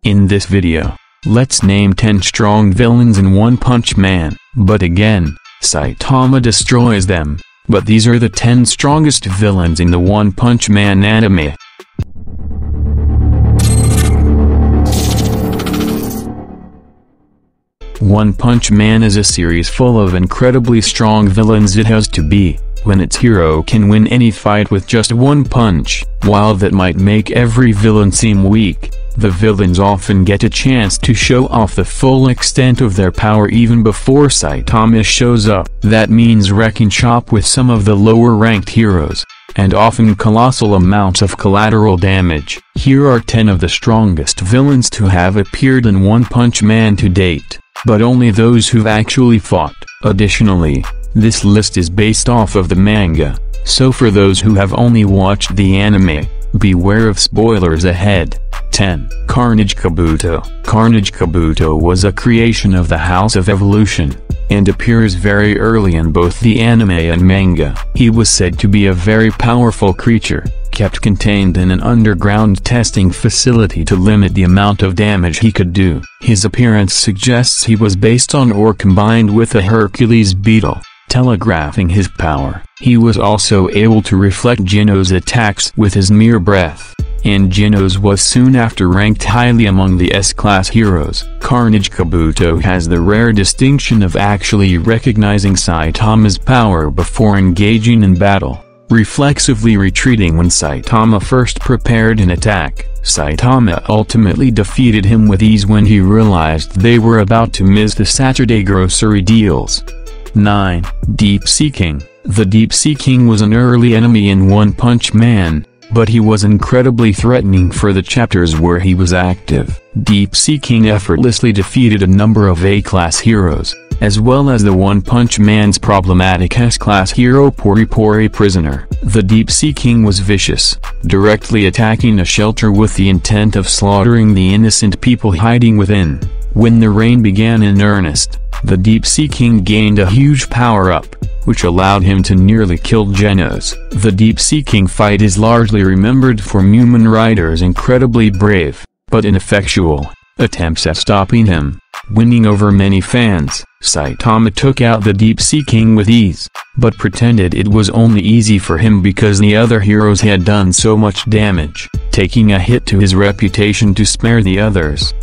In this video, let's name 10 strong villains in One Punch Man, but again, Saitama destroys them, but these are the 10 strongest villains in the One Punch Man anime. One Punch Man is a series full of incredibly strong villains. It has to be, when its hero can win any fight with just one punch. While that might make every villain seem weak, the villains often get a chance to show off the full extent of their power even before Saitama shows up. That means wrecking shop with some of the lower-ranked heroes, and often colossal amounts of collateral damage. Here are 10 of the strongest villains to have appeared in One Punch Man to date, but only those who've actually fought. Additionally, this list is based off of the manga, so for those who have only watched the anime, beware of spoilers ahead. 10. Carnage Kabuto. Carnage Kabuto was a creation of the House of Evolution, and appears very early in both the anime and manga. He was said to be a very powerful creature, kept contained in an underground testing facility to limit the amount of damage he could do. His appearance suggests he was based on or combined with a Hercules beetle, telegraphing his power. He was also able to reflect Genos' attacks with his mere breath, and Genos was soon after ranked highly among the S-class heroes. Carnage Kabuto has the rare distinction of actually recognizing Saitama's power before engaging in battle, reflexively retreating when Saitama first prepared an attack. Saitama ultimately defeated him with ease when he realized they were about to miss the Saturday grocery deals. 9. Deep Sea King. The Deep Sea King was an early enemy in One Punch Man, but he was incredibly threatening for the chapters where he was active. Deep Sea King effortlessly defeated a number of A-class heroes, as well as the One Punch Man's problematic S-class hero Puri-Puri Prisoner. The Deep Sea King was vicious, directly attacking a shelter with the intent of slaughtering the innocent people hiding within. When the rain began in earnest, the Deep Sea King gained a huge power-up, which allowed him to nearly kill Genos. The Deep Sea King fight is largely remembered for Mumen Rider's incredibly brave, but ineffectual, attempts at stopping him. Winning over many fans, Saitama took out the Deep Sea King with ease, but pretended it was only easy for him because the other heroes had done so much damage, taking a hit to his reputation to spare the others.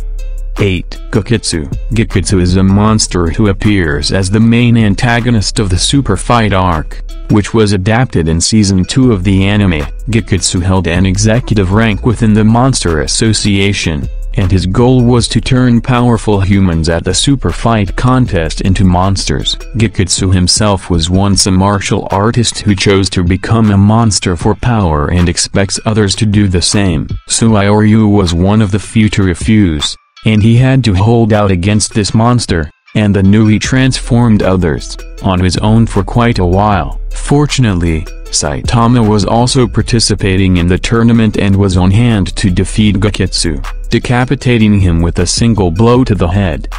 8. Geketsu. Geketsu is a monster who appears as the main antagonist of the Super Fight arc, which was adapted in Season 2 of the anime. Geketsu held an executive rank within the Monster Association, and his goal was to turn powerful humans at the Super Fight contest into monsters. Geketsu himself was once a martial artist who chose to become a monster for power and expects others to do the same. Suioryu was one of the few to refuse, and he had to hold out against this monster, and the newly transformed others, on his own for quite a while. Fortunately, Saitama was also participating in the tournament and was on hand to defeat Geketsu, decapitating him with a single blow to the head.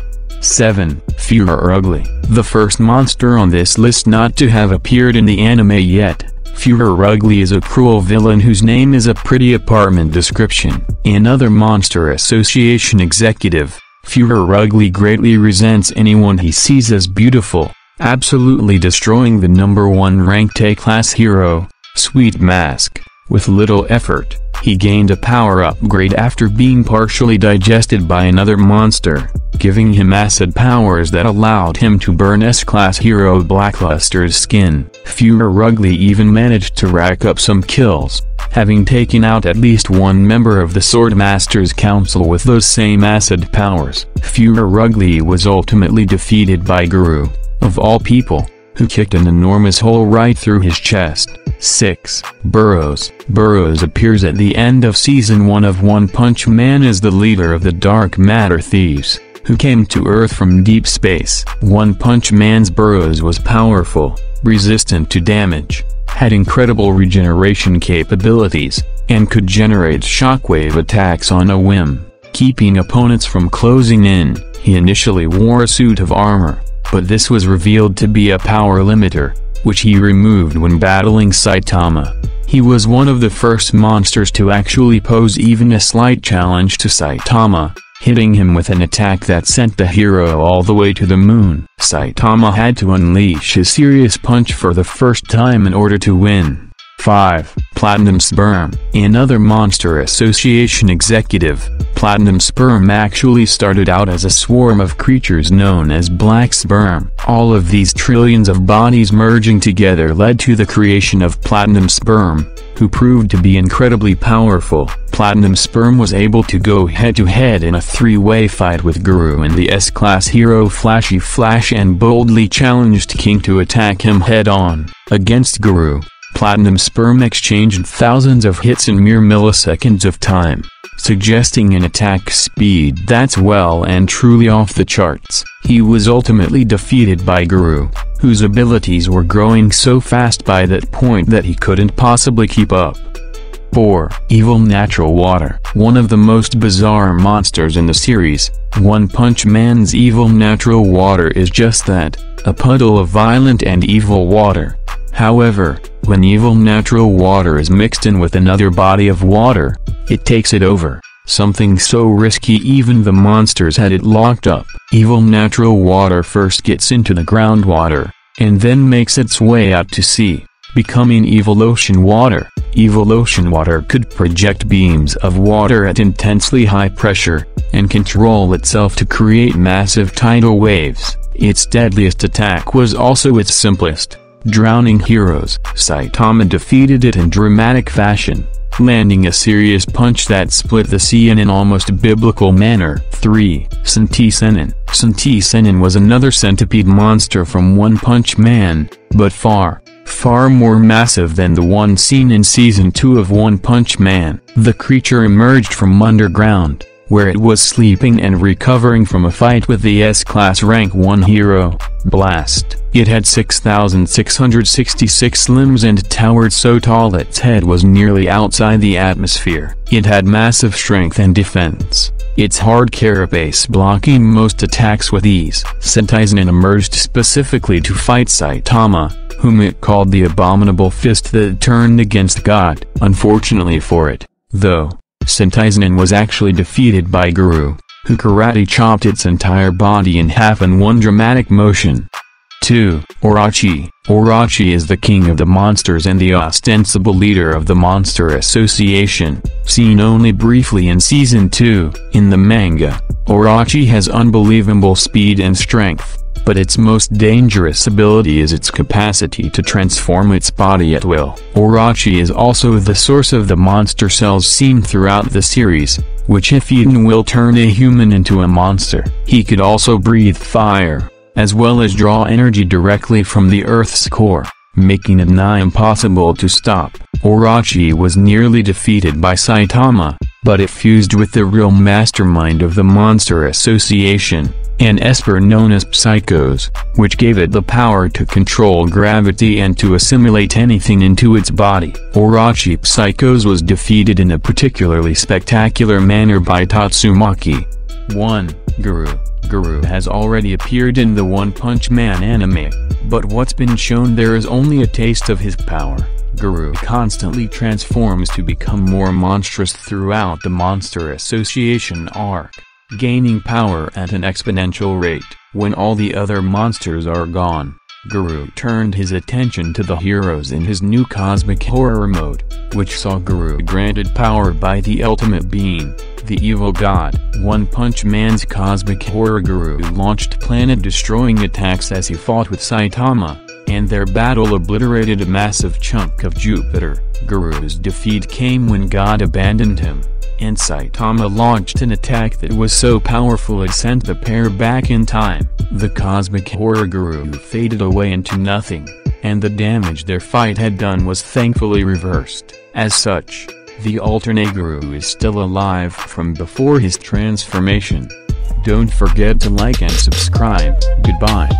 7. Puri-Puri. The first monster on this list not to have appeared in the anime yet, Puri-Puri is a cruel villain whose name is a pretty apartment description. Another Monster Association executive, Puri-Puri greatly resents anyone he sees as beautiful, absolutely destroying the #1 ranked A-class hero, Sweet Mask. With little effort, he gained a power upgrade after being partially digested by another monster, giving him acid powers that allowed him to burn S-class hero Blackluster's skin. Puri-Puri even managed to rack up some kills, having taken out at least one member of the Swordmaster's Council with those same acid powers. Puri-Puri was ultimately defeated by Guru, of all people, who kicked an enormous hole right through his chest. 6. Burroughs. Burroughs appears at the end of Season 1 of One Punch Man as the leader of the Dark Matter Thieves, who came to Earth from deep space. One Punch Man's Burroughs was powerful, resistant to damage, had incredible regeneration capabilities, and could generate shockwave attacks on a whim, keeping opponents from closing in. He initially wore a suit of armor, but this was revealed to be a power limiter, which he removed when battling Saitama. He was one of the first monsters to actually pose even a slight challenge to Saitama, hitting him with an attack that sent the hero all the way to the moon. Saitama had to unleash his serious punch for the first time in order to win. 5. Platinum Sperm. Another Monster Association executive, Platinum Sperm actually started out as a swarm of creatures known as Black Sperm. All of these trillions of bodies merging together led to the creation of Platinum Sperm, who proved to be incredibly powerful. Platinum Sperm was able to go head-to-head in a three-way fight with Guru and the S-Class hero Flashy Flash and boldly challenged King to attack him head-on. Against Guru, Platinum Sperm exchanged thousands of hits in mere milliseconds of time, suggesting an attack speed that's well and truly off the charts. He was ultimately defeated by Guru, whose abilities were growing so fast by that point that he couldn't possibly keep up. 4. Evil Natural Water. One of the most bizarre monsters in the series, One Punch Man's evil natural water is just that, a puddle of violent and evil water. However, when evil natural water is mixed in with another body of water, it takes it over, something so risky even the monsters had it locked up. Evil natural water first gets into the groundwater, and then makes its way out to sea, becoming evil ocean water. Evil ocean water could project beams of water at intensely high pressure, and control itself to create massive tidal waves. Its deadliest attack was also its simplest, drowning heroes. Saitama defeated it in dramatic fashion, landing a serious punch that split the sea in an almost biblical manner. 3. Senti Sennin. Senti Sennin was another centipede monster from One Punch Man, but far more massive than the one seen in Season 2 of One Punch Man. The creature emerged from underground, where it was sleeping and recovering from a fight with the S-Class Rank 1 hero, Blast. It had 6,666 limbs and towered so tall its head was nearly outside the atmosphere. It had massive strength and defense, its hard carapace blocking most attacks with ease. Senti Sennin emerged specifically to fight Saitama, whom it called the abominable fist that turned against God. Unfortunately for it, though, Senti Sennin was actually defeated by Guru, who karate chopped its entire body in half in one dramatic motion. 2. Orochi. Orochi is the king of the monsters and the ostensible leader of the Monster Association, seen only briefly in Season 2. In the manga, Orochi has unbelievable speed and strength, but its most dangerous ability is its capacity to transform its body at will. Orochi is also the source of the monster cells seen throughout the series, which if eaten will turn a human into a monster. He could also breathe fire, as well as draw energy directly from the Earth's core, making it nigh impossible to stop. Orochi was nearly defeated by Saitama, but it fused with the real mastermind of the Monster Association, an esper known as Psychos, which gave it the power to control gravity and to assimilate anything into its body. Orochi Psychos was defeated in a particularly spectacular manner by Tatsumaki. 1. Guru. Guru has already appeared in the One Punch Man anime, but what's been shown there is only a taste of his power. Guru constantly transforms to become more monstrous throughout the Monster Association arc, gaining power at an exponential rate. When all the other monsters are gone, Guru turned his attention to the heroes in his new Cosmic Horror mode, which saw Guru granted power by the Ultimate Being, the evil god. One Punch Man's Cosmic Horror Guru launched planet-destroying attacks as he fought with Saitama, and their battle obliterated a massive chunk of Jupiter. Guru's defeat came when God abandoned him, and Saitama launched an attack that was so powerful it sent the pair back in time. The Cosmic Horror Guru faded away into nothing, and the damage their fight had done was thankfully reversed. As such, the alternate Guru is still alive from before his transformation. Don't forget to like and subscribe. Goodbye.